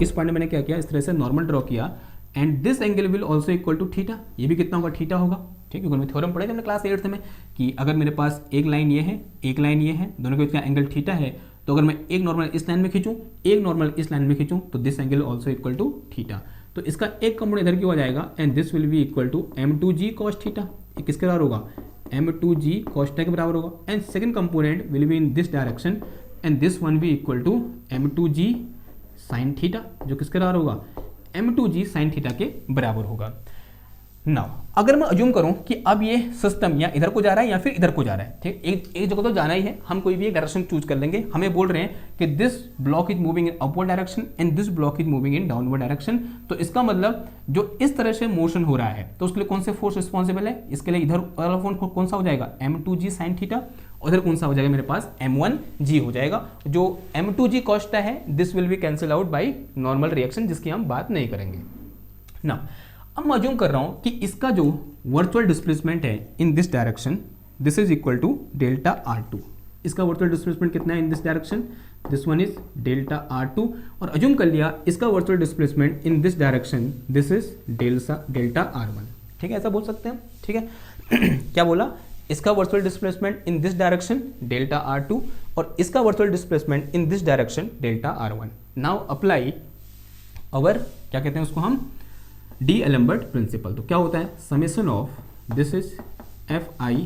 इस पॉइंट में मैंने क्या किया, इस तरह से नॉर्मल ड्रॉ किया and this angle will also equal to theta. ये भी कितना होगा, थीटा होगा, ठीक है। क्योंकि थ्योरम पढ़े थे हमने क्लास 8th में कि अगर मेरे पास एक लाइन ये है, एक लाइन ये है, दोनों के बीच का एंगल थीटा है, तो अगर मैं एक नॉर्मल इस लाइन में खींचूं, एक नॉर्मल इस लाइन में खींचूं, तो this angle also equal to theta. तो इसका एक कंपोनेंट इधर की हो जाएगा and this will be equal to m2g cos theta. ये किसके बराबर होगा, m2g cos थीटा के बराबर होगा। And second component will be in this direction and this one be equal to m2g sin theta, जो किसके बराबर होगा, m2g sin थीटा के बराबर होगा। नाउ अगर मैं अज्यूम करूं कि अब ये सिस्टम या इधर को जा रहा है या फिर इधर को जा रहा है, ठीक, एक जगह तो जाना ही है, हम कोई भी एक डायरेक्शन चूज कर लेंगे। हमें बोल रहे हैं कि this block is moving in upward direction and this block is moving in downward direction. तो इसका मतलब जो इस तरह से मोशन हो रहा है तो उसके लिए कौन से फोर्स रिस्पॉन्सिबल है, इसके लिए इधर वाला फोर्स कौन सा हो जाएगा, m2g sin थीटा, उधर कौन सा हो जाएगा मेरे पास, m1g हो जाएगा। जो m2g cos थीटा है this will B cancel out by normal reaction, जिसकी हम बात नहीं करेंगे ना। अब मैं अज्यूम कर रहा हूं कि इसका जो वर्चुअल डिस्प्लेसमेंट है in this direction, this is equal to delta r2। इसका वर्चुअल डिस्प्लेसमेंट कितना है in this direction, this one is delta r2। और अज्यूम कर लिया इसका virtual displacement in this direction, this is delta r1, ठीक है, ऐसा बोल सकते हैं, ठीक है। क्या बोला, इसका virtual displacement in this direction delta r2 और इसका virtual displacement in this direction delta r1। Now apply our, क्या कहते हैं उसको हम, D'Alembert प्रिंसिपल। तो क्या होता है, summation of this is fi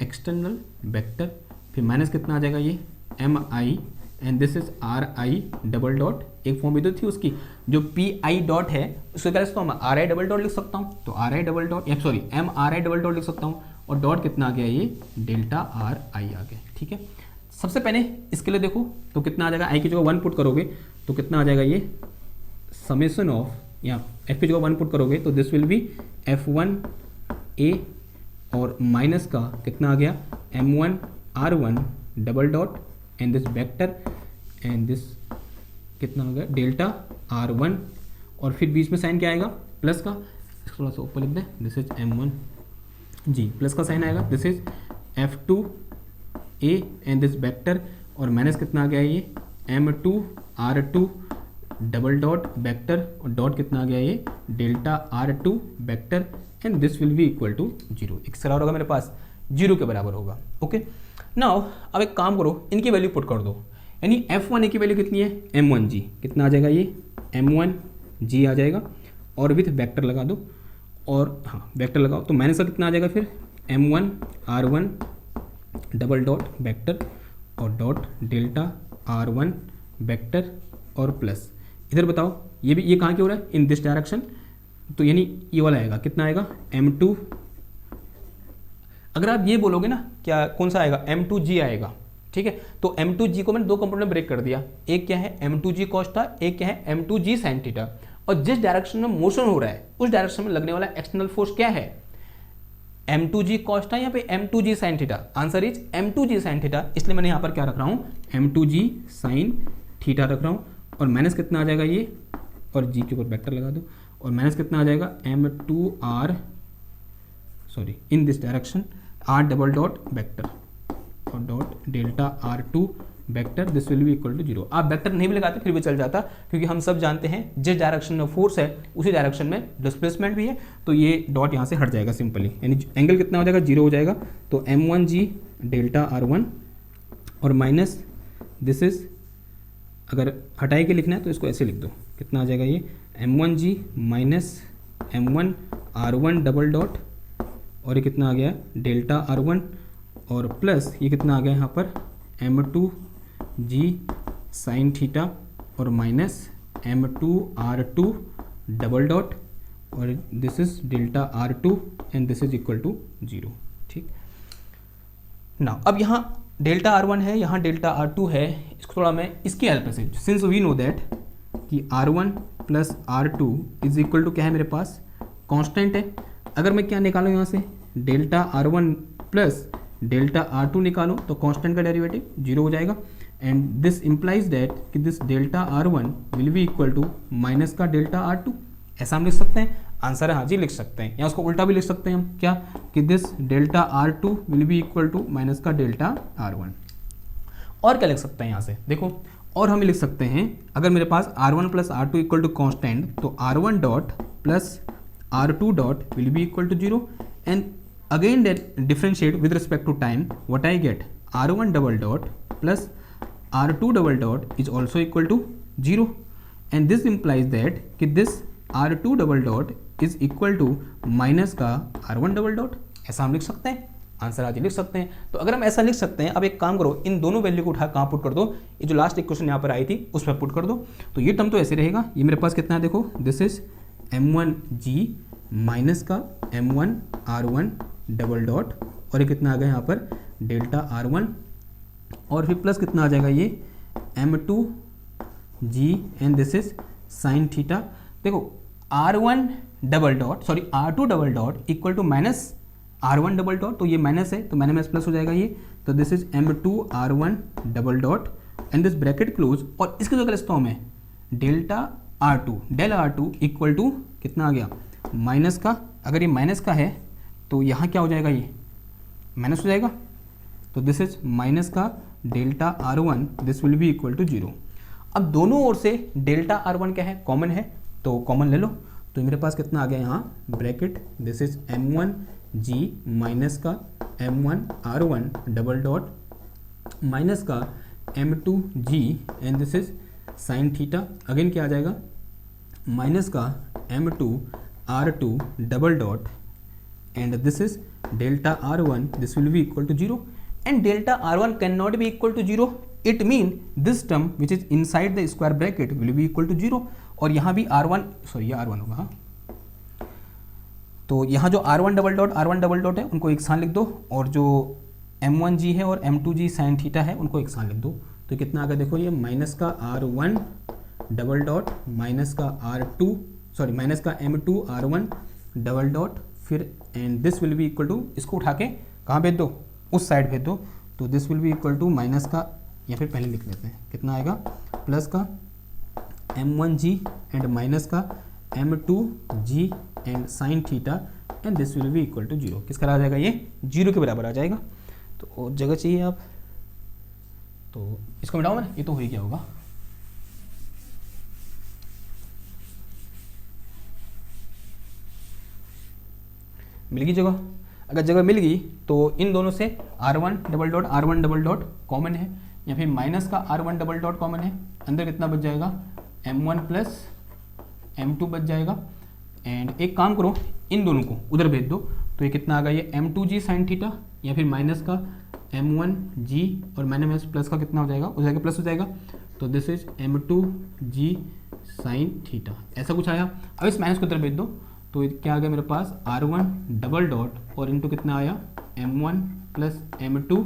external vector, फिर माइनस कितना आ जाएगा ये mi and this is ri double dot, एक फॉर्म भी तो थी उसकी जो pi डॉट है, उसके करें तो मैं ri डबल डॉट लिख सकता हूँ, तो ri double dot sorry mri double dot लिख सकता हूँ और डॉट कितना आ गया, ये डेल्टा ri आ गया, ठीक है। सबसे पहले इसके लिए देखो तो कितना आ जाएगा, i की जगह 1 पुट करोगे तो कितना आ जाएगा, ये समेशन ऑफ, या f की जगह 1 पुट करोगे तो दिस विल बी f1a और माइनस का कितना आ गया, m1 r1 double dot and this vector and this कितना आ गया, डेल्टा r1 और फिर बीच में साइन क्या आएगा, प्लस का, थोड़ा सा ऊपर लिख दें, दिस इज m1g, प्लस का साइन आएगा, this is f2a and this vector और माइनस कितना आ गया, ये m2 r2 double dot vector और डॉट कितना आ गया, ये delta r2 vector and this will be equal to 0। एक बराबर होगा मेरे पास 0 के बराबर होगा। ओके नाउ अब एक काम करो, इनकी वैल्यू पुट कर दो, यानी f1a की वैल्यू कितनी है, m1g, कितना आ जाएगा, ये m1g आ जाएगा और विथ वेक्टर लगा दो, और हाँ वेक्टर लगाओ तो माइनस का कितना आ जाएगा, फिर m1 r1 double dot vector और डॉट डेल्टा r1 वेक्टर और प्लस, इधर बताओ ये कहाँ के हो रहा है, इन दिस डायरेक्शन, तो यानी ये वाला आएगा, कितना आएगा, m2, अगर आप ये बोलोगे ना क्या कौन सा आएगा, m2g आएगा, ठीक है। तो m2g को मैंने दो कंपोनेंट में ब्रेक कर दिया, एक क्या है m2g cos थीटा, एक क्या है m2g sin थीटा, और जिस डायरेक्शन में मोशन हो रहा है उस डायरेक्शन में लगने वाला एक्सटर्नल फोर्स क्या है, m2g cos थीटा, यहाँ पे m2g sin theta, answer is m2g sin theta, इसलिए मैंने यहाँ पर क्या रख रहा हूँ, m2g sin थीटा रख रहा हूँ और माइनस कितना आ जाएगा, ये और g के ऊपर वेक्टर लगा दो और माइनस कितना आ जाएगा, m2r sorry in this direction r double dot vector और dot delta r2 vector, this will be equal to 0। आप वेक्टर नहीं भी लगाते फिर भी चल जाता, क्योंकि हम सब जानते हैं जिस डायरेक्शन में फोर्स है उसी डायरेक्शन में डिस्प्लेसमेंट भी है, तो ये डॉट यहाँ से हट जाएगा सिंपली, यानी एंगल कितना हो जाएगा, 0 हो जाएगा। तो m1g डेल्टा r1 और माइनस दिस इज, अगर हटाई के लिखना है तो इसको ऐसे लिख दो, कितना आ जाएगा, ये m1g minus m1 r1 double dot और ये कितना आ गया, डेल्टा r1 और प्लस ये कितना आ गया यहाँ पर m2g sin थीटा और माइनस M2R2 डबल डॉट और this is delta R2 and this is equal to 0। ठीक ना, अब यहाँ डेल्टा R1 है, यहाँ डेल्टा R2 है, इसको थोड़ा मैं इसकी हेल्प से, सिंस वी नो दैट कि R1 plus R2 is equal to क्या है मेरे पास, कांस्टेंट है। अगर मैं क्या निकालूँ यहाँ से, delta R1 plus delta R2 निकालूँ तो कांस्टेंट का डेरिवेटिव 0 हो जाएगा एंड दिस इम्प्लाइज दैट कि this delta R1 will be equal to minus का डेल्टा R2। ऐसा हम लिख सकते हैं, आंसर है हाँ जी लिख सकते हैं, या उसको उल्टा भी लिख सकते हैं हम, क्या कि this delta R2 will be equal to minus का डेल्टा R1। और क्या लिख सकते हैं यहाँ से, देखो और हम लिख सकते हैं, अगर मेरे पास R1 plus R2 equal to constant तो R1 dot plus R2 dot will be equal to 0 and again that differentiate with respect to time, what I get, R1 double dot plus R2 double dot is also equal to 0 and this implies that कि this R2 double dot is equal to minus का R1 डबल डॉट। ऐसा हम लिख सकते हैं, आंसर आज लिख सकते हैं। तो अगर हम ऐसा लिख सकते हैं, अब एक काम करो, इन दोनों वैल्यू को उठा कहाँ पुट कर दो, ये जो लास्ट इक्वेशन यहाँ पर आई थी उस पर पुट कर दो, तो ये टर्म तो ऐसे रहेगा, ये मेरे पास कितना है देखो, दिस इज M1G माइनस का M1 R1 डबल डॉट और ये कितना आ गया यहाँ पर डेल्टा R1 और फिर प्लस कितना आ जाएगा ये M2G and this is sine theta. देखो R1 double dot sorry R2 double dot equal to minus R1 double dot, तो ये माइनस है तो माइनस प्लस हो जाएगा ये, तो this is M2 R1 double dot and this bracket close और इसके जो अगर फॉर्म है delta R2 del R2 equal to कितना आ गया माइनस का, अगर ये माइनस का है तो यहाँ क्या हो जाएगा, ये माइनस हो जाएगा, तो दिस इज माइनस का delta R1 this will be equal to 0। अब दोनों ओर से डेल्टा R1 क्या है, कॉमन है, तो कॉमन ले लो, तो मेरे पास कितना आ गया यहाँ bracket, this is M1G minus का M1 R1 double dot minus का M2G and this is sine theta, again क्या आ जाएगा माइनस का M2 R2 double dot and this is delta R1 this will be equal to 0 and delta R1 can not be equal to 0, it mean this term which is inside the square bracket will be equal to 0 और यहाँ भी R1 सॉरी ये R1 होगा, हाँ, तो यहाँ जो R1 डबल डॉट है उनको एक साथ लिख दो और जो M1G है और M2G साइन थीटा है उनको एक साथ लिख दो, तो कितना आ गया देखो, ये माइनस का R1 डबल डॉट माइनस का R2 सॉरी माइनस का M2 R1 डबल डॉट फिर and this will be equal to, इसको उठा के कहाँ भेज दो, उस साइड भेज दो, तो this will be equal to minus का, या फिर पहले लिख लेते हैं कितना आएगा प्लस का M1G एंड माइनस का M2G and sine theta and this will be equal to 0। किसका आ जाएगा, ये 0 के बराबर आ जाएगा, तो जगह चाहिए आप, तो इसको मिटाओ ना, ये तो हो ही क्या होगा, मिल गई जगह। अगर जगह मिल गई तो इन दोनों से R1 डबल डॉट कॉमन है या फिर माइनस का R1 डबल डॉट कॉमन है, अंदर कितना बच जाएगा M1 प्लस M2 बच जाएगा एंड एक काम करो इन दोनों को उधर भेज दो, तो ये कितना आ गया, ये M2G साइन थीटा या फिर माइनस का M1G और माइनस प्लस का कितना हो जाएगा, हो जाएगा प्लस हो जाएगा, तो this is M2G sine theta, ऐसा कुछ आया। अब इस माइनस को उधर भेज दो, तो क्या आ गया मेरे पास R1 डबल डॉट और इनटू कितना आया M1 plus M2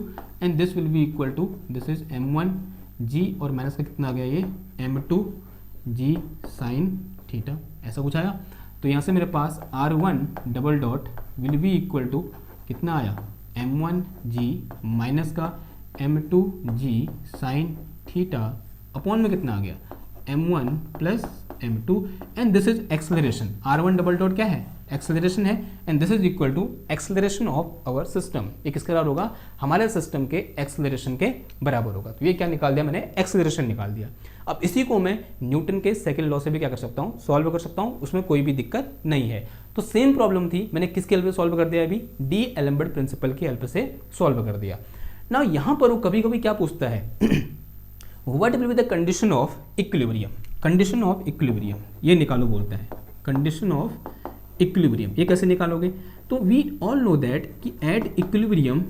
and this will be equal to, this is M1G और माइनस का कितना आ गया, ये M2G साइन थीटा, ऐसा कुछ आया। तो यहाँ से मेरे पास R1 double dot will be equal to कितना आया M1G माइनस का M2G साइन थीटा अपॉन में कितना आ गया M1 plus M2 and this is acceleration, R1 double dot क्या है, एक्सेलरेशन है and this is equal to acceleration of our system, ये किसके बराबर होगा, हमारे सिस्टम के एक्सेलरेशन के बराबर होगा। तो ये क्या निकाल दिया मैंने, एक्सेलरेशन निकाल दिया। अब इसी को मैं न्यूटन के सेकंड लॉ से भी क्या कर सकता हूँ, सॉल्व कर सकता हूँ, उसमें कोई भी दिक्कत नहीं है। तो सेम प्रॉब्लम थी, मैंने किसकी हेल्प से सॉल्व कर दिया, अभी डी एलेम्बर्ट प्रिंसिपल की हेल्प से सॉल्व कर दिया ना। यहाँ पर वो कभी कभी क्या पूछता है what will be the condition of equilibrium, condition of equilibrium ये निकालो बोलता है, कंडीशन ऑफ इक्विलिब्रियम ये कैसे निकालोगे, तो वी ऑल नो दैट कि एट इक्विलिब्रियम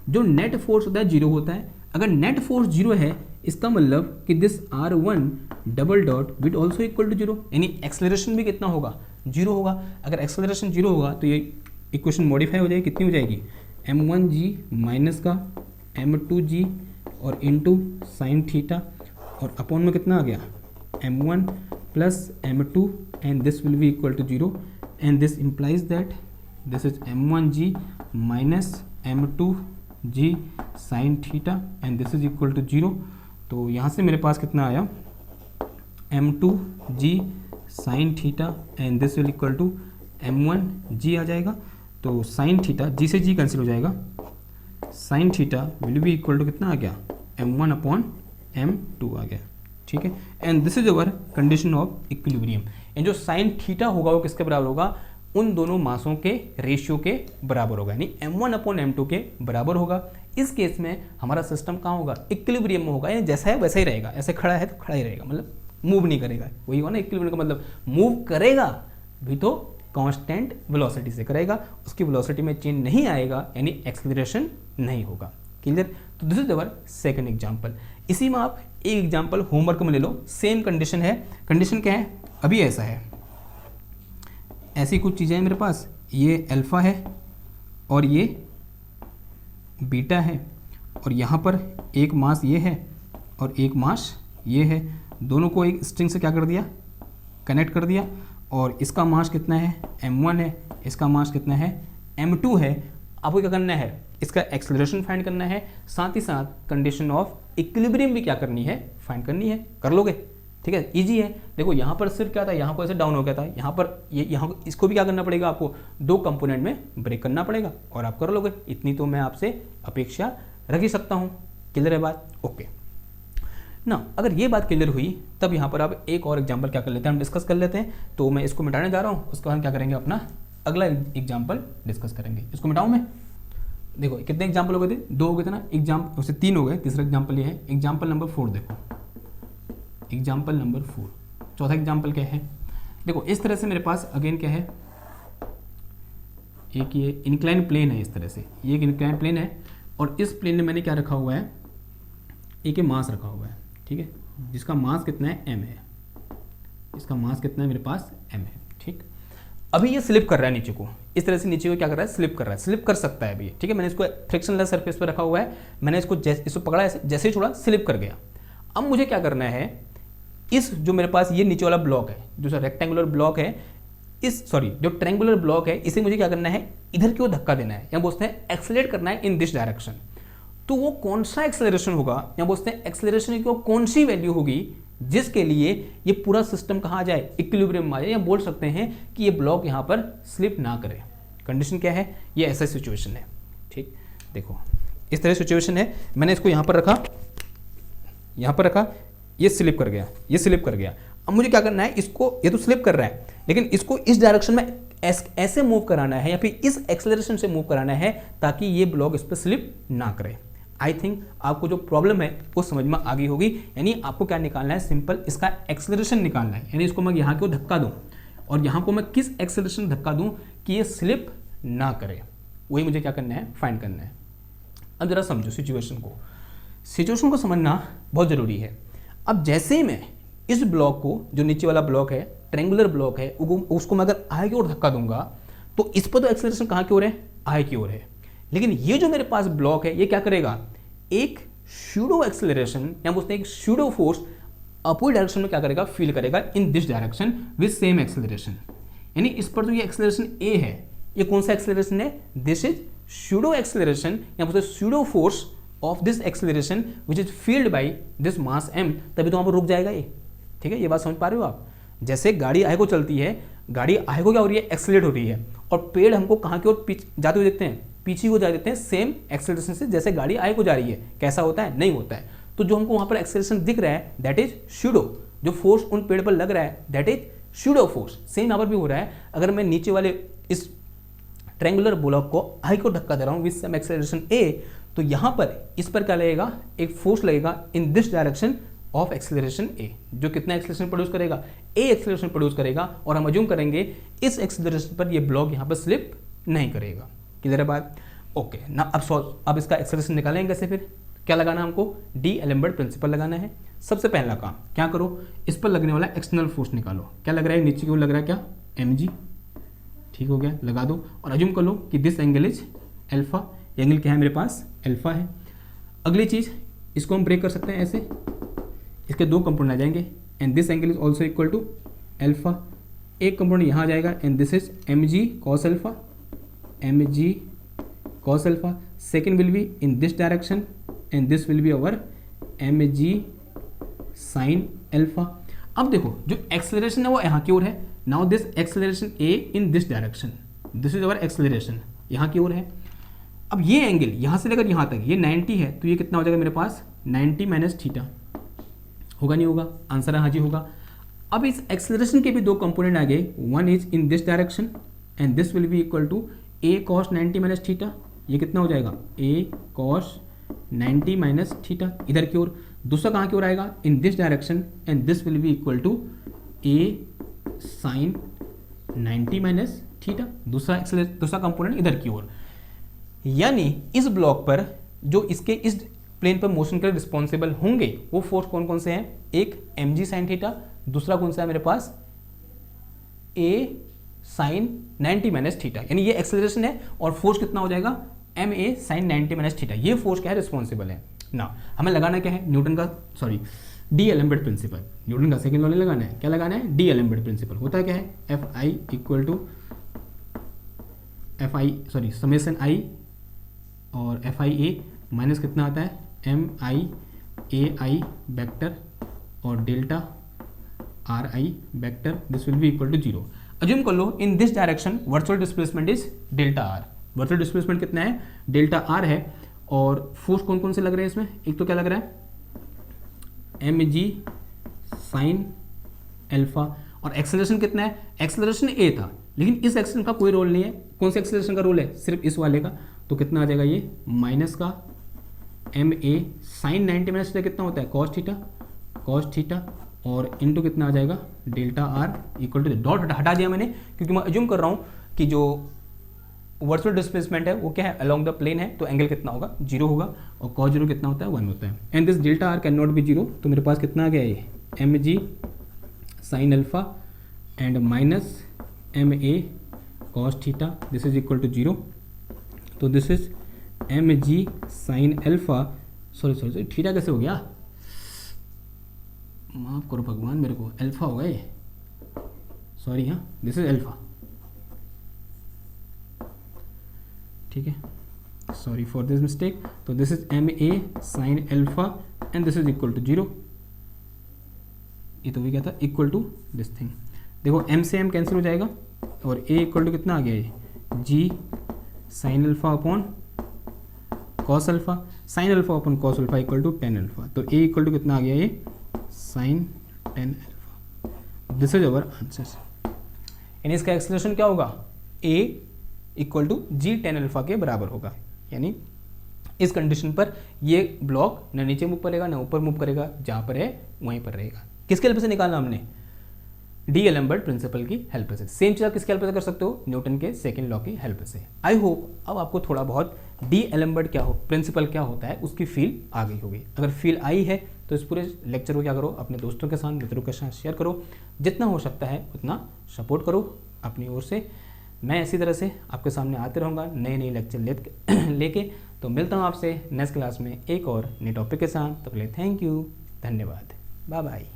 जो नेट फोर्स होता है 0 होता है। अगर नेट फोर्स 0 है इसका मतलब कि this r1 double dot will also equal to zero, यानी एक्सेलरेशन भी कितना होगा, जीरो होगा। अगर एक्सेलरेशन जीरो होगा तो ये इक्वेशन मॉडिफाई हो जाएगी, कितनी हो जाएगी, m1g माइनस का m2g और इंटू साइन थीटा और अपॉन में कितना आ गया, m1 plus m2 and this will be equal to zero and this implies that this is m1g minus m2g sine theta and this is equal to zero. तो यहाँ से मेरे पास कितना आया, m2g sine theta and this will equal to m1g आ जाएगा। तो साइन थीटा g से g कैंसिल हो जाएगा, sine theta will be equal to कितना आ गया, m1 अपॉन m2 आ गया, ठीक है। And this is our condition of equilibrium. And जो साइन थीटा होगा वो किसके बराबर होगा, उन दोनों मासों के रेशियो के बराबर होगा, यानी m1 अपॉन m2 के बराबर होगा। इस केस में हमारा सिस्टम कहाँ होगा, इक्विलिब्रियम में होगा, यानी जैसा है वैसा ही रहेगा, ऐसे खड़ा है तो खड़ा ही रहेगा, मतलब मूव नहीं करेगा। वही हुआ ना इक्विलिब्रियम का मतलब, मूव करेगा भी तो कांस्टेंट वेलोसिटी से करेगा, उसकी वेलोसिटी में चेंज नहीं आएगा, यानी एक्सेलरेशन नहीं होगा। क्लियर। तो this is our second example. इसी में आप एक एग्जांपल होमवर्क में ले लो, सेम कंडीशन है। कंडीशन क्या है, अभी ऐसा है, ऐसी कुछ चीज़ें हैं मेरे पास, ये अल्फा है और ये बीटा है और यहाँ पर एक मास ये है और एक मास ये है, दोनों को एक स्ट्रिंग से क्या कर दिया, कनेक्ट कर दिया। और इसका मास कितना है, m1 है, इसका मास कितना है, m2 है। आपको क्या करना है, इसका एक्सेलरेशन फाइंड करना है, साथ ही साथ कंडीशन ऑफ इक्विलिब्रियम भी क्या करनी है, फाइंड करनी है। कर लोगे, ठीक है, इजी है। देखो यहाँ पर सिर्फ क्या था, यहाँ को ऐसे डाउन हो गया था, यहाँ पर ये यहाँ इसको भी क्या करना पड़ेगा, आपको दो कंपोनेंट में ब्रेक करना पड़ेगा और आप कर लोगे। इतनी तो मैं आपसे अपेक्षा रख ही सकता हूँ। क्लियर है बात, ओके ना। अगर ये बात क्लियर हुई तब यहाँ पर आप एक और एग्जाम्पल क्या कर लेते हैं, हम डिस्कस कर लेते हैं। तो मैं इसको मिटाने जा रहा हूँ, उसके बाद हम क्या करेंगे, अपना अगला एग्जाम्पल डिस्कस करेंगे। इसको मिटाऊँ मैं, देखो कितने एग्जाम्पल हो गए थे, दो हो गए थे ना, एग्जाम्पल उससे तीन हो गए, तीसरा एग्जाम्पल ये है, एग्जाम्पल नंबर 4 देखो, एग्जाम्पल नंबर 4। चौथा एग्जाम्पल क्या है, देखो इस तरह से मेरे पास अगेन क्या है, एक ये इंक्लाइन प्लेन है, इस तरह से ये एक इंक्लाइन प्लेन है और इस प्लेन में मैंने क्या रखा हुआ है, एक मास रखा हुआ है, ठीक है, जिसका मास कितना है, m है। इसका मास कितना है मेरे पास, m है, ठीक। अभी ये स्लिप कर रहा है नीचे को, इस तरह से नीचे को क्या कर रहा है, स्लिप कर रहा है, स्लिप कर सकता है अभी, ठीक है। मैंने इसको फ्रिक्शनलेस सरफेस पर रखा हुआ है, मैंने इसको पकड़ा, जैसे ही छोड़ा स्लिप कर गया। अब मुझे क्या करना है, इस जो मेरे पास ये नीचे वाला ब्लॉक है, जो रेक्टेंगुलर ब्लॉक है, जो ट्रायंगुलर ब्लॉक है, इसे मुझे क्या करना है, इधर की ओर धक्का देना है, या बोलते हैं एक्सेलरेट करना है इन दिस डायरेक्शन। तो वो कौन सा एक्सेलरेशन होगा, या बोलते हैं एक्सेलरेशन की कौन सी वैल्यू होगी जिसके लिए ये पूरा सिस्टम कहाँ आ जाए, इक्विलिब्रियम में आ जाए, या बोल सकते हैं कि ये ब्लॉक यहाँ पर स्लिप ना करे। कंडीशन क्या है, ये ऐसा सिचुएशन है, ठीक। देखो इस तरह सिचुएशन है, मैंने इसको यहाँ पर रखा, यहाँ पर रखा, ये स्लिप कर गया, ये स्लिप कर गया। अब मुझे क्या करना है, इसको, ये तो स्लिप कर रहा है, लेकिन इसको इस डायरेक्शन में ऐसे मूव कराना है, या फिर इस एक्सेलरेशन से मूव कराना है ताकि ये ब्लॉक इस पर स्लिप ना करे। आई थिंक आपको जो प्रॉब्लम है वो समझ में आ गई होगी। यानी आपको क्या निकालना है, सिंपल इसका एक्सेलरेशन निकालना है, यानी इसको मैं यहाँ को धक्का दूँ और यहाँ को मैं किस एक्सेलरेशन धक्का दूँ कि ये स्लिप ना करे, वही मुझे क्या करना है, फाइंड करना है। अब जरा समझो सिचुएशन को समझना बहुत ज़रूरी है। अब जैसे ही मैं इस ब्लॉक को, जो नीचे वाला ब्लॉक है, ट्रायंगुलर ब्लॉक है, उसको मैं अगर आई की ओर धक्का दूंगा तो इस पर तो एक्सेलरेशन कहाँ की ओर है, आई की ओर है। लेकिन ये जो मेरे पास ब्लॉक है, ये क्या करेगा, एक स्यूडो एक्सेलरेशन, या बोलते हैं एक स्यूडो फोर्स अपवर्ड डायरेक्शन में क्या करेगा, फील करेगा इन this direction with same acceleration. यानी इस पर जो ये एक्सेलरेशन ए है, ये कौन सा एक्सेलरेशन है, दिस इज स्यूडो एक्सेलरेशन, या बोलते हैं pseudo force of this acceleration which is field by this mass m। तभी तो वहाँ पर रुक जाएगा ये, ठीक है। ये बात समझ पा रहे हो आप। जैसे गाड़ी आगे को चलती है, गाड़ी आगे को क्या हो रही है, एक्सेलरेट हो रही है, और पेड़ हमको कहाँ की ओर जाते हुए देखते हैं, पीछे को जा देते हैं सेम एक्सेलरेशन से, जैसे गाड़ी आगे को जा रही है। कैसा होता है, नहीं होता है। तो जो हमको वहाँ पर एक्सेलरेशन दिख रहा है दैट इज स्यूडो, जो फोर्स उन पेड़ पर लग रहा है that is pseudo force. Same यहाँ पर भी हो रहा है। अगर मैं नीचे वाले इस ट्रायंगुलर ब्लॉक को आई को धक्का दे रहा हूँ विद सम एक्सेलरेशन ए, तो यहाँ पर इस पर क्या लगेगा, एक फोर्स लगेगा in this direction of acceleration a, जो कितना एक्सेलरेशन प्रोड्यूस करेगा, ए एक्सेलरेशन प्रोड्यूस करेगा। और हम अज्यूम करेंगे इस एक्सेलरेशन पर ये ब्लॉक यहाँ पर स्लिप नहीं करेगा। क्लियर है बात, ओके ना। अब इसका एक्सेलरेशन निकालेंगे कैसे, फिर क्या लगाना है हमको, डी एलेम्बर्ट प्रिंसिपल लगाना है। सबसे पहला काम क्या करो, इस पर लगने वाला एक्सटर्नल फोर्स निकालो। क्या लग रहा है, नीचे की ओर लग रहा है क्या, mg, ठीक हो गया, लगा दो और अज्यूम कर लो कि this angle is alpha, angle क्या है मेरे पास, अल्फा है। अगली चीज़, इसको हम ब्रेक कर सकते हैं ऐसे, इसके दो कंपोनेंट आ जाएंगे and this angle is also equal to alpha. एक कंपोनेंट यहाँ आ जाएगा and this is mg cos alpha, mg cos alpha. Second will be in this direction and this will be our mg sin alpha. अब देखो जो एक्सेलरेशन है वो यहाँ की ओर है। Now this acceleration a in this direction, this is our acceleration, यहाँ की ओर है। अब ये एंगल यहाँ से लेकर यहाँ तक ये 90 है, तो ये कितना हो जाएगा मेरे पास 90 माइनस थीटा, होगा नहीं होगा, आंसर हाँ जी होगा। अब इस एक्सेलरेशन के भी दो कंपोनेंट आ गए, one is in this direction and this will be equal to a cos 90 minus theta, ये कितना हो जाएगा a cos 90 माइनस थीटा इधर की ओर। दूसरा कहाँ की ओर आएगा, in this direction and this will be equal to a sin 90 minus theta, दूसरा कंपोनेंट इधर की ओर। यानी इस ब्लॉक पर जो इसके इस प्लेन पर मोशन के लिए रिस्पॉन्सिबल होंगे वो फोर्स कौन कौन से हैं, एक mg sin थीटा, दूसरा कौन सा है मेरे पास a sin 90 माइनस थीटा, यानी ये एक्सेलरेशन है और फोर्स कितना हो जाएगा ma sin 90 माइनस थीटा। ये फोर्स क्या है, रिस्पॉन्सिबल है ना। हमें लगाना क्या है, न्यूटन का डी एलेम्बर्ट प्रिंसिपल, न्यूटन का सेकंड लॉ नहीं लगाना है, क्या लगाना है, डी एलेम्बर्ट प्रिंसिपल। होता है क्या है, Fi equal to summation i और FIA माइनस कितना आता है MI वेक्टर और delta RI vector, this will be equal to 0। Assume कर लो in this direction virtual displacement is delta R, virtual displacement कितना है, डेल्टा R है। और फोर्स कौन कौन से लग रहे हैं इसमें, एक तो क्या लग रहा है mg sin अल्फा, और एक्सेलरेशन कितना है, एक्सेलरेशन a था, लेकिन इस एक्सेलरेशन का कोई रोल नहीं है। कौन से एक्सेलरेशन का रोल है, सिर्फ इस वाले का, तो कितना आ जाएगा ये माइनस का ma sin 90 माइनस थीटा कितना होता है cos थीटा और इनटू कितना आ जाएगा delta R equal to, dot हटा दिया मैंने क्योंकि मैं अज्यूम कर रहा हूँ कि जो वर्चुअल डिस्प्लेसमेंट है वो क्या है, अलोंग द प्लेन है, तो एंगल कितना होगा 0 होगा और cos 0 कितना होता है 1 होता है। And this delta R can not be 0, तो मेरे पास कितना आ गया ये mg sin alpha and minus ma cos theta, this is equal to 0। तो this is mg sin alpha, sorry theta कैसे हो गया, माफ करो भगवान मेरे को, अल्फा होगा ये, सॉरी, हाँ दिस इज अल्फा, ठीक है, सॉरी फॉर दिस मिस्टेक। तो this is ma sin alpha and this is equal to 0, ये तो भी क्या था इक्वल टू दिस थिंग। देखो m से m कैंसिल हो जाएगा और a इक्वल टू कितना आ गया ये g sin alpha upon cos alpha, sin alpha upon cos alpha equal to tan alpha, तो a इक्वल टू कितना आ गया ये sin tan alpha, this is our answer. यानी इसका एक्सेलरेशन क्या होगा, a equal to G tan alpha के बराबर होगा। यानी इस कंडीशन पर ये ब्लॉक न नीचे मूव करेगा न ऊपर मूव करेगा, जहाँ पर है वहीं पर रहेगा। किसके हेल्प से निकालना हमने, डी एलेम्बर्ट प्रिंसिपल की हेल्प से। सेम चीज़ आप किसके हेल्प से कर सकते हो, न्यूटन के सेकंड लॉ की हेल्प से। आई होप अब आपको थोड़ा बहुत डी एलेम्बर्ट क्या हो, प्रिंसिपल क्या होता है उसकी फील आ गई होगी। अगर फील आई है तो इस पूरे लेक्चर को क्या करो, अपने दोस्तों के साथ, मित्रों के साथ शेयर करो, जितना हो सकता है उतना सपोर्ट करो अपनी ओर से। मैं इसी तरह से आपके सामने आते रहूँगा नए नए लेक्चर लेके। तो मिलता हूँ आपसे नेक्स्ट क्लास में एक और नए टॉपिक के साथ। तब तक के लिए थैंक यू, धन्यवाद, बाय बाय।